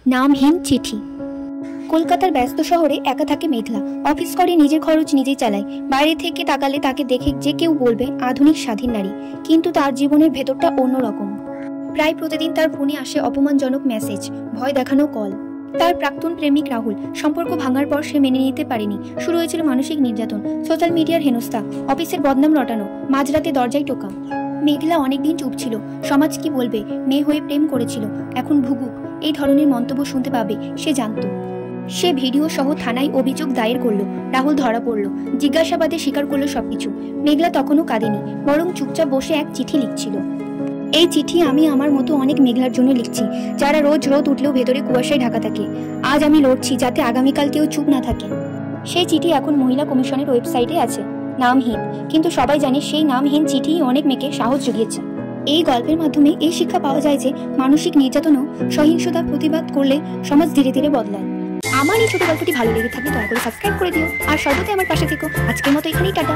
নামহীন চিঠি। কলকাতার ব্যস্ত শহরে একা থাকে মেঘলা। অফিস করে, নিজের খরচ নিজেই চালায়। বাইরে থেকে তাকালে তাকে দেখে যে কেউ বলবে আধুনিক স্বাধীন নারী, কিন্তু তার জীবনের ভেতরটা অন্যরকম। প্রায় প্রতিদিন তার ফোনে আসে অপমানজনক মেসেজ, ভয় দেখানো কল। তার প্রাক্তন প্রেমিক রাহুল। সম্পর্ক ভাঙার পর সে মেনে নিতে পারেনি। শুরু হয়েছিল মানসিক নির্যাতন, সোশ্যাল মিডিয়ার হেনস্থা, অফিসের বদনাম রটানো, মাঝরাতে দরজায় টোকা। মেঘলা অনেকদিন চুপ ছিল। সমাজ কি বলবে, মেয়ে হয়ে প্রেম করেছিল, এখন ভুগুক এই ধরনের মন্তব্য শুনতে পাবে সে জানত। সে ভিডিও সহ থানায় অভিযোগ দায়ের করলো। রাহুল ধরা পড়লো, জিজ্ঞাসাবাদে স্বীকার করলো সবকিছু। মেঘলা তখনও কাঁদেনি, বরং চুপচাপ বসে এক চিঠি লিখছিল। এই চিঠি আমি আমার মতো অনেক মেঘলার জন্য লিখছি, যারা রোজ রোদ উঠলেও ভেতরে কুয়াশায় ঢাকা থাকে। আজ আমি লড়ছি যাতে আগামীকাল কেউ চুপ না থাকে। সেই চিঠি এখন মহিলা কমিশনের ওয়েবসাইটে আছে, নামহীন। কিন্তু সবাই জানে সেই নামহীন চিঠি অনেক মেয়েকে সাহস জুগিয়েছে। এই গল্পের মাধ্যমে এই শিক্ষা পাওয়া যায় যে মানসিক নির্যাতনও সহিংসতা প্রতিবাদ করলে সমাজ ধীরে ধীরে বদলায়। আমার এই ছোট গল্পটি ভালো লেগে থাকলে দয়া করে সাবস্ক্রাইব করে দিও, আর সর্বদাই আমার পাশে থেকো। আজকের মতো এখানেই টাটা।